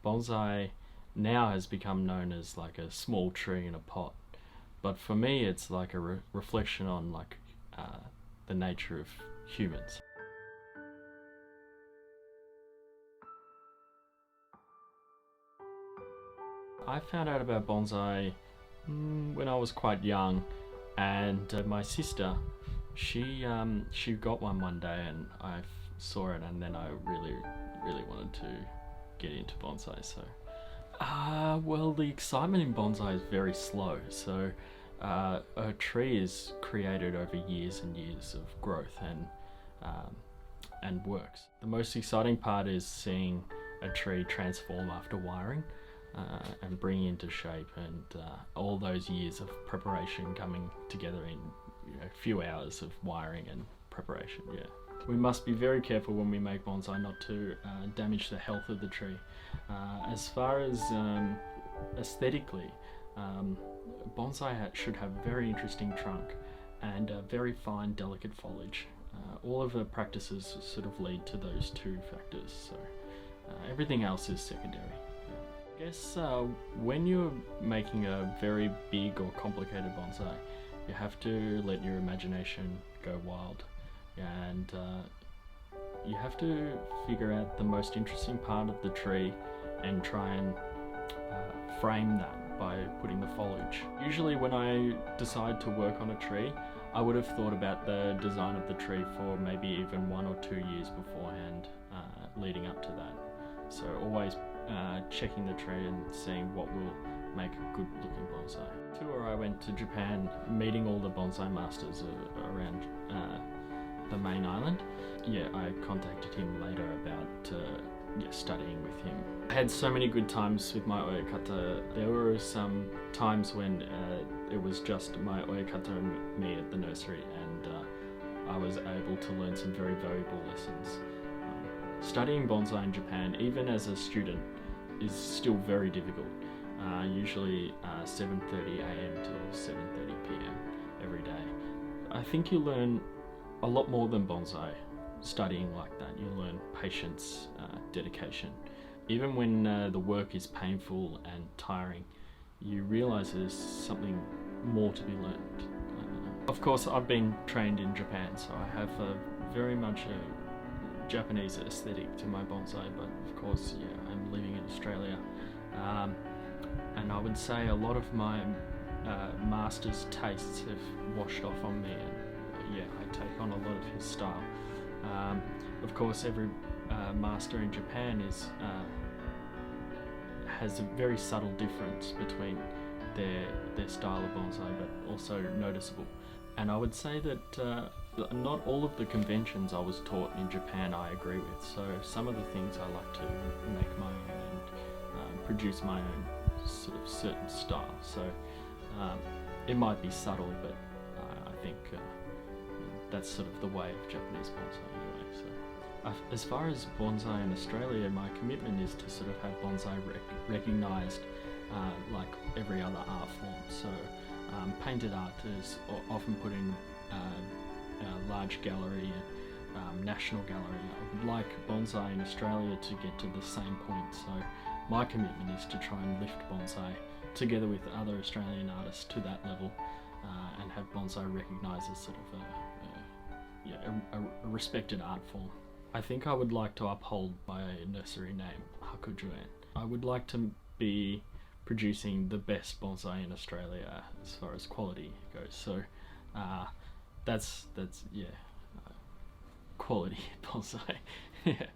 bonsai now has become known as like a small tree in a pot, but for me it's like a reflection on like the nature of humans. I found out about bonsai when I was quite young, and my sister, she got one day, and I saw it, and then I really wanted to get into bonsai. So, well, the excitement in bonsai is very slow. So, a tree is created over years and years of growth and works. The most exciting part is seeing a tree transform after wiring. And bring into shape, and all those years of preparation coming together in a few hours of wiring and preparation. Yeah, we must be very careful when we make bonsai not to damage the health of the tree. As far as aesthetically, bonsai should have a very interesting trunk and a very fine, delicate foliage. All of the practices sort of lead to those two factors, so everything else is secondary. I guess when you're making a very big or complicated bonsai, you have to let your imagination go wild, and you have to figure out the most interesting part of the tree and try and frame that by putting the foliage. Usually when I decide to work on a tree, I would have thought about the design of the tree for maybe even 1 or 2 years beforehand, leading up to that. So always checking the tree and seeing what will make a good looking bonsai. Tour, I went to Japan, meeting all the bonsai masters around the main island. Yeah, I contacted him later about studying with him. I had so many good times with my oyakata. There were some times when it was just my oyakata and me at the nursery, and I was able to learn some very valuable lessons. Studying bonsai in Japan, even as a student, is still very difficult. Usually 7:30 a.m. till 7:30 p.m. every day. I think you learn a lot more than bonsai studying like that. You learn patience, dedication. Even when the work is painful and tiring, you realize there's something more to be learned. Of course, I've been trained in Japan, so I have very much a Japanese aesthetic to my bonsai, but of course, yeah, I'm living in Australia, and I would say a lot of my master's tastes have washed off on me, and I take on a lot of his style. Of course, every master in Japan has a very subtle difference between their style of bonsai, but also noticeable. And I would say that not all of the conventions I was taught in Japan I agree with. So some of the things I like to make my own and produce my own sort of certain style. So it might be subtle, but I think that's sort of the way of Japanese bonsai anyway. So as far as bonsai in Australia, my commitment is to sort of have bonsai recognised like every other art form. So painted art is often put in a large gallery, national gallery. I would like bonsai in Australia to get to the same point. So my commitment is to try and lift bonsai together with other Australian artists to that level, and have bonsai recognised as sort of a respected art form. I think I would like to uphold my nursery name, Hakuju-En. I would like to be producing the best bonsai in Australia as far as quality goes. So that's quality bonsai. Yeah.